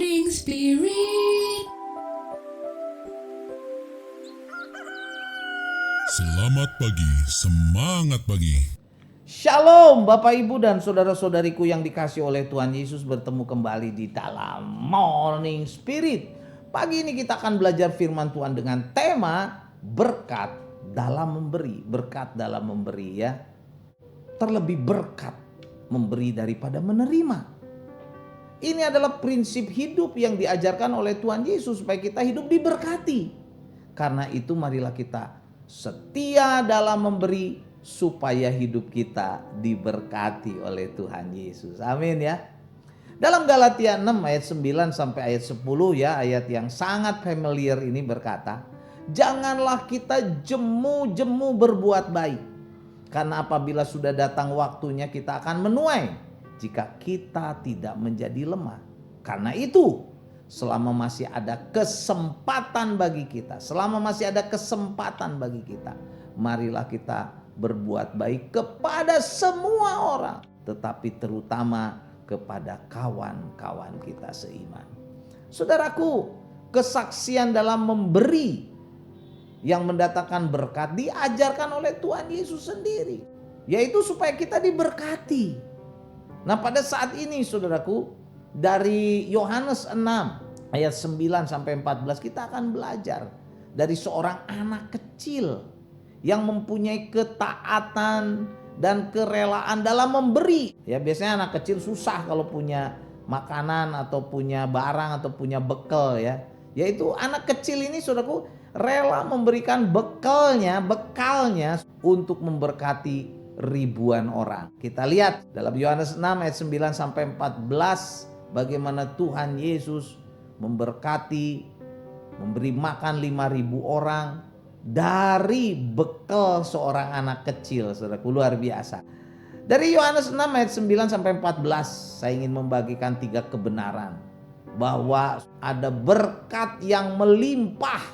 Morning Spirit. Selamat pagi, semangat pagi. Shalom Bapak Ibu dan saudara-saudariku yang dikasih oleh Tuhan Yesus, bertemu kembali di dalam Morning Spirit. Pagi ini kita akan belajar firman Tuhan dengan tema berkat dalam memberi. Berkat dalam memberi ya. Terlebih berkat memberi daripada menerima. Ini adalah prinsip hidup yang diajarkan oleh Tuhan Yesus supaya kita hidup diberkati. Karena itu marilah kita setia dalam memberi supaya hidup kita diberkati oleh Tuhan Yesus. Amin ya. Dalam Galatia 6 ayat 9 sampai ayat 10 ya, ayat yang sangat familiar ini berkata, "Janganlah kita jemu-jemu berbuat baik, karena apabila sudah datang waktunya kita akan menuai jika kita tidak menjadi lemah. Karena itu, selama masih ada kesempatan bagi kita, marilah kita berbuat baik kepada semua orang, tetapi terutama kepada kawan-kawan kita seiman." Saudaraku, kesaksian dalam memberi yang mendatangkan berkat diajarkan oleh Tuhan Yesus sendiri, yaitu supaya kita diberkati. Nah, pada saat ini saudaraku, dari Yohanes 6 ayat 9 sampai 14 kita akan belajar dari seorang anak kecil yang mempunyai ketaatan dan kerelaan dalam memberi. Ya, biasanya anak kecil susah kalau punya makanan atau punya barang atau punya bekal ya. Yaitu anak kecil ini saudaraku rela memberikan bekalnya untuk memberkati ribuan orang. Kita lihat dalam Yohanes 6 ayat 9 sampai 14 bagaimana Tuhan Yesus memberkati, memberi makan 5.000 orang dari bekal seorang anak kecil. Saudaraku, luar biasa. Dari Yohanes 6 ayat 9 sampai 14 saya ingin membagikan 3 kebenaran bahwa ada berkat yang melimpah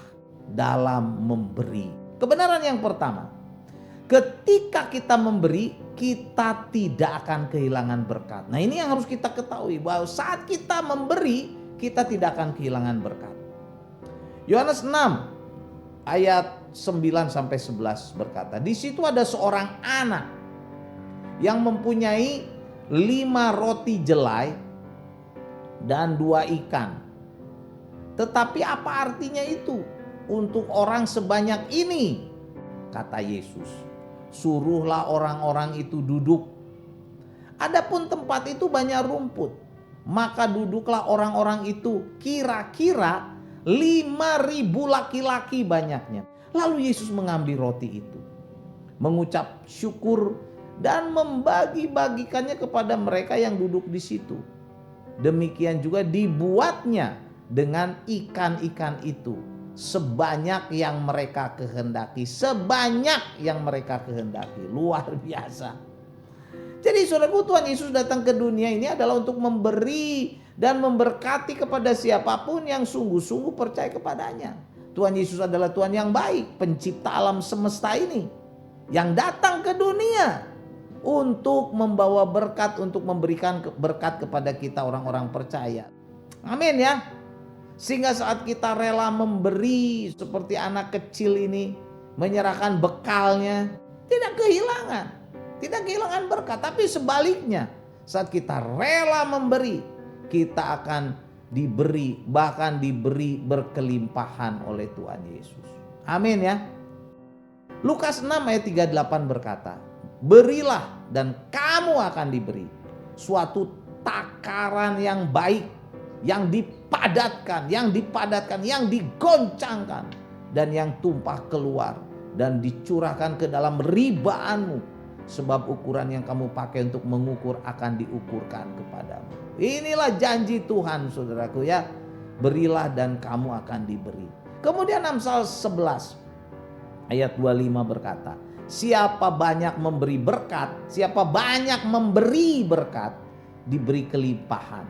dalam memberi. Kebenaran yang pertama, ketika kita memberi, kita tidak akan kehilangan berkat. Nah, ini yang harus kita ketahui, bahwa saat kita memberi, kita tidak akan kehilangan berkat. Yohanes 6 ayat 9 sampai 11 berkata, "Di situ ada seorang anak yang mempunyai 5 roti jelai dan 2 ikan. Tetapi apa artinya itu untuk orang sebanyak ini?" Kata Yesus, "Suruhlah orang-orang itu duduk. Adapun tempat itu banyak rumput, maka duduklah orang-orang itu, kira-kira 5.000 laki-laki banyaknya. Lalu Yesus mengambil roti itu, mengucap syukur dan membagi-bagikannya kepada mereka yang duduk di situ. Demikian juga dibuatnya dengan ikan-ikan itu, sebanyak yang mereka kehendaki. Luar biasa. Jadi saudaraku, Tuhan Yesus datang ke dunia ini adalah untuk memberi dan memberkati kepada siapapun yang sungguh-sungguh percaya kepadanya. Tuhan Yesus adalah Tuhan yang baik, pencipta alam semesta ini, yang datang ke dunia untuk membawa berkat, untuk memberikan berkat kepada kita orang-orang percaya. Amin ya. Sehingga saat kita rela memberi seperti anak kecil ini, menyerahkan bekalnya, tidak kehilangan berkat. Tapi sebaliknya, saat kita rela memberi, kita akan diberi, bahkan diberi berkelimpahan oleh Tuhan Yesus. Amin ya. Lukas 6 ayat 38 berkata, "Berilah dan kamu akan diberi suatu takaran yang baik, yang dipadatkan, yang digoncangkan, dan yang tumpah keluar dan dicurahkan ke dalam ribaanmu, sebab ukuran yang kamu pakai untuk mengukur akan diukurkan kepadamu." Inilah janji Tuhan saudaraku ya. Berilah dan kamu akan diberi. Kemudian Amsal 11 ayat 25 berkata, "Siapa banyak memberi berkat, diberi kelimpahan.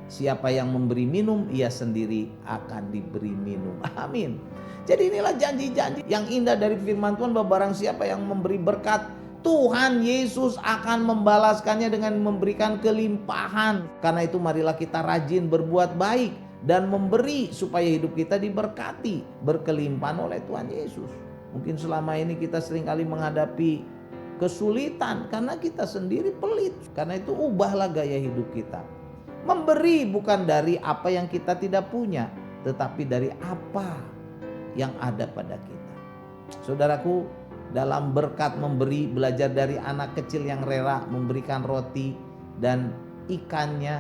Siapa yang memberi minum, ia sendiri akan diberi minum." Amin. Jadi inilah janji-janji yang indah dari firman Tuhan, bahwa barang siapa yang memberi berkat Tuhan Yesus akan membalaskannya dengan memberikan kelimpahan. Karena itu marilah kita rajin berbuat baik dan memberi supaya hidup kita diberkati, berkelimpahan oleh Tuhan Yesus. Mungkin selama ini kita seringkali menghadapi kesulitan karena kita sendiri pelit. Karena itu ubahlah gaya hidup kita. Memberi bukan dari apa yang kita tidak punya, tetapi dari apa yang ada pada kita. Saudaraku, dalam berkat memberi, belajar dari anak kecil yang rela memberikan roti dan ikannya,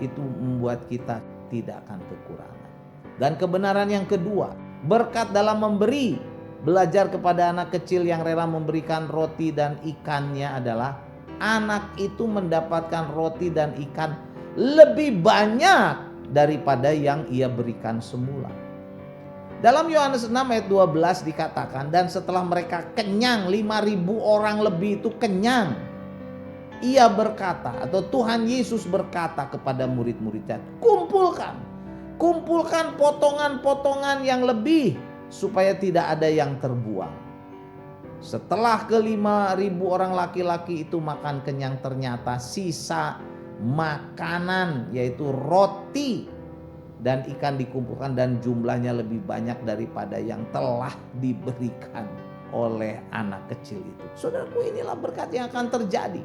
itu membuat kita tidak akan kekurangan. Dan kebenaran yang kedua, berkat dalam memberi, belajar kepada anak kecil yang rela memberikan roti dan ikannya adalah anak itu mendapatkan roti dan ikan lebih banyak daripada yang ia berikan semula. Dalam Yohanes 6 ayat 12 dikatakan, dan setelah mereka kenyang, 5.000 orang lebih itu kenyang, ia berkata, atau Tuhan Yesus berkata kepada murid-muridnya, kumpulkan potongan-potongan yang lebih supaya tidak ada yang terbuang. Setelah ke-5.000 orang laki-laki itu makan kenyang, ternyata sisa makanan yaitu roti dan ikan dikumpulkan dan jumlahnya lebih banyak daripada yang telah diberikan oleh anak kecil itu. Saudaraku, inilah berkat yang akan terjadi.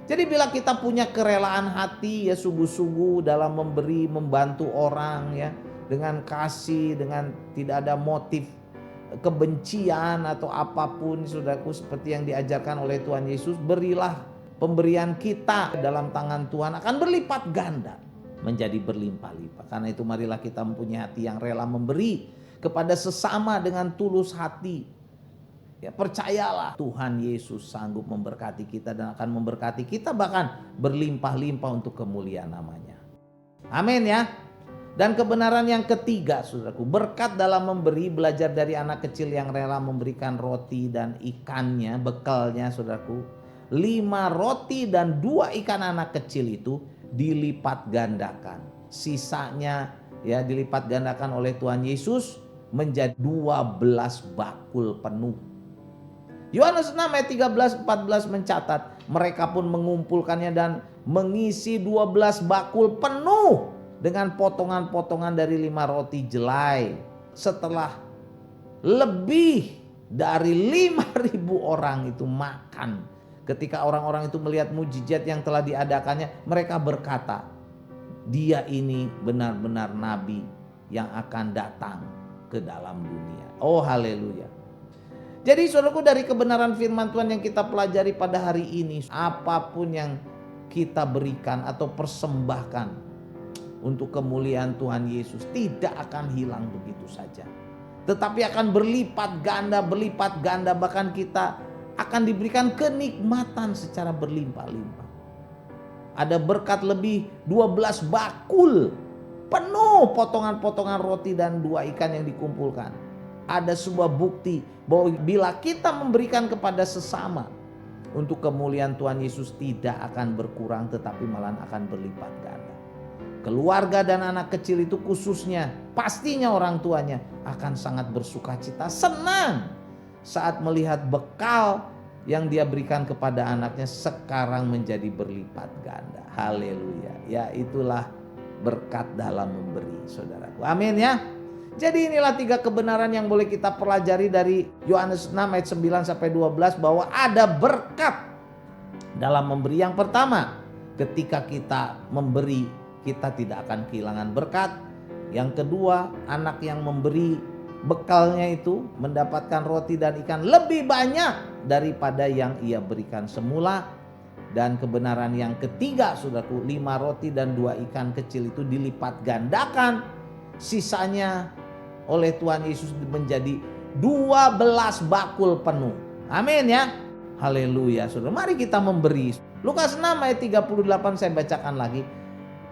Jadi bila kita punya kerelaan hati ya, sungguh-sungguh dalam memberi, membantu orang ya, dengan kasih, dengan tidak ada motif kebencian atau apapun, saudaraku, seperti yang diajarkan oleh Tuhan Yesus, berilah pemberian kita dalam tangan Tuhan akan berlipat ganda, menjadi berlimpah-limpah. Karena itu marilah kita mempunyai hati yang rela memberi kepada sesama dengan tulus hati. Ya, percayalah Tuhan Yesus sanggup memberkati kita dan akan memberkati kita bahkan berlimpah-limpah untuk kemuliaan namanya. Amin ya. Dan kebenaran yang ketiga, saudaraku, berkat dalam memberi, belajar dari anak kecil yang rela memberikan roti dan ikannya, bekalnya, saudaraku. 5 roti dan 2 ikan anak kecil itu dilipat gandakan. Sisanya ya dilipat gandakan oleh Tuhan Yesus menjadi 12 bakul penuh. Yohanes 6 ayat 13-14 mencatat, mereka pun mengumpulkannya dan mengisi 12 bakul penuh dengan potongan-potongan dari 5 roti jelai. Setelah lebih dari 5.000 orang itu makan. Ketika orang-orang itu melihat mujizat yang telah diadakannya, mereka berkata, dia ini benar-benar nabi yang akan datang ke dalam dunia. Oh haleluya. Jadi saudaraku, dari kebenaran firman Tuhan yang kita pelajari pada hari ini, apapun yang kita berikan atau persembahkan untuk kemuliaan Tuhan Yesus tidak akan hilang begitu saja, tetapi akan berlipat ganda, bahkan kita akan diberikan kenikmatan secara berlimpah-limpah. Ada berkat lebih 12 bakul penuh potongan-potongan roti dan 2 ikan yang dikumpulkan. Ada sebuah bukti bahwa bila kita memberikan kepada sesama untuk kemuliaan Tuhan Yesus tidak akan berkurang, tetapi malah akan berlipat ganda. Keluarga dan anak kecil itu khususnya, pastinya orang tuanya akan sangat bersukacita, senang saat melihat bekal yang dia berikan kepada anaknya sekarang menjadi berlipat ganda. Haleluya. Ya, itulah berkat dalam memberi, saudaraku. Amin ya. Jadi inilah 3 kebenaran yang boleh kita pelajari dari Yohanes 6 ayat 9-12 bahwa ada berkat dalam memberi. Yang pertama, ketika kita memberi, kita tidak akan kehilangan berkat. Yang kedua, anak yang memberi bekalnya itu mendapatkan roti dan ikan lebih banyak daripada yang ia berikan semula. Dan kebenaran yang ketiga, saudaraku, 5 roti dan 2 ikan kecil itu dilipat gandakan. Sisanya oleh Tuhan Yesus menjadi 12 bakul penuh. Amin ya. Haleluya saudara. Mari kita memberi. Lukas 6 ayat 38 saya bacakan lagi.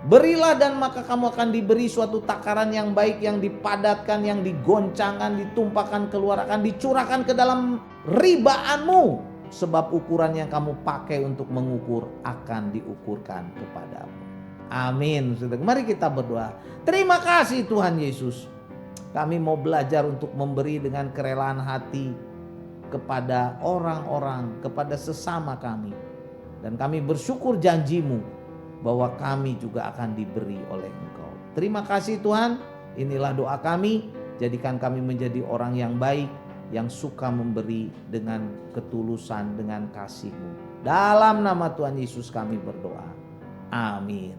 Berilah dan maka kamu akan diberi suatu takaran yang baik, yang dipadatkan, yang digoncangkan, ditumpahkan keluar, akan dicurahkan ke dalam ribaanmu. Sebab ukuran yang kamu pakai untuk mengukur akan diukurkan kepadamu. Amin. Mari kita berdoa. Terima kasih Tuhan Yesus. Kami mau belajar untuk memberi dengan kerelaan hati. kepada orang-orang, kepada sesama kami. Dan kami bersyukur janji-Mu bahwa kami juga akan diberi oleh Engkau. Terima kasih Tuhan, inilah doa kami. Jadikan kami menjadi orang yang baik, yang suka memberi dengan ketulusan, dengan kasih-Mu. Dalam nama Tuhan Yesus kami berdoa. Amin.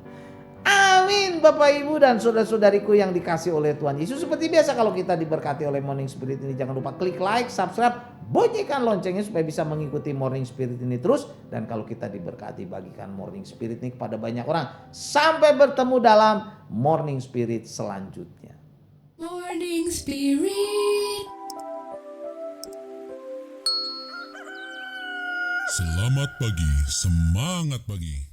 Amin Bapak Ibu dan saudara-saudariku yang dikasih oleh Tuhan Yesus. Seperti biasa kalau kita diberkati oleh Morning Spirit ini, jangan lupa klik like, subscribe, bunyikan loncengnya supaya bisa mengikuti Morning Spirit ini terus. Dan kalau kita diberkati, bagikan Morning Spirit ini kepada banyak orang. Sampai bertemu dalam Morning Spirit selanjutnya. Morning Spirit. Selamat pagi, semangat pagi.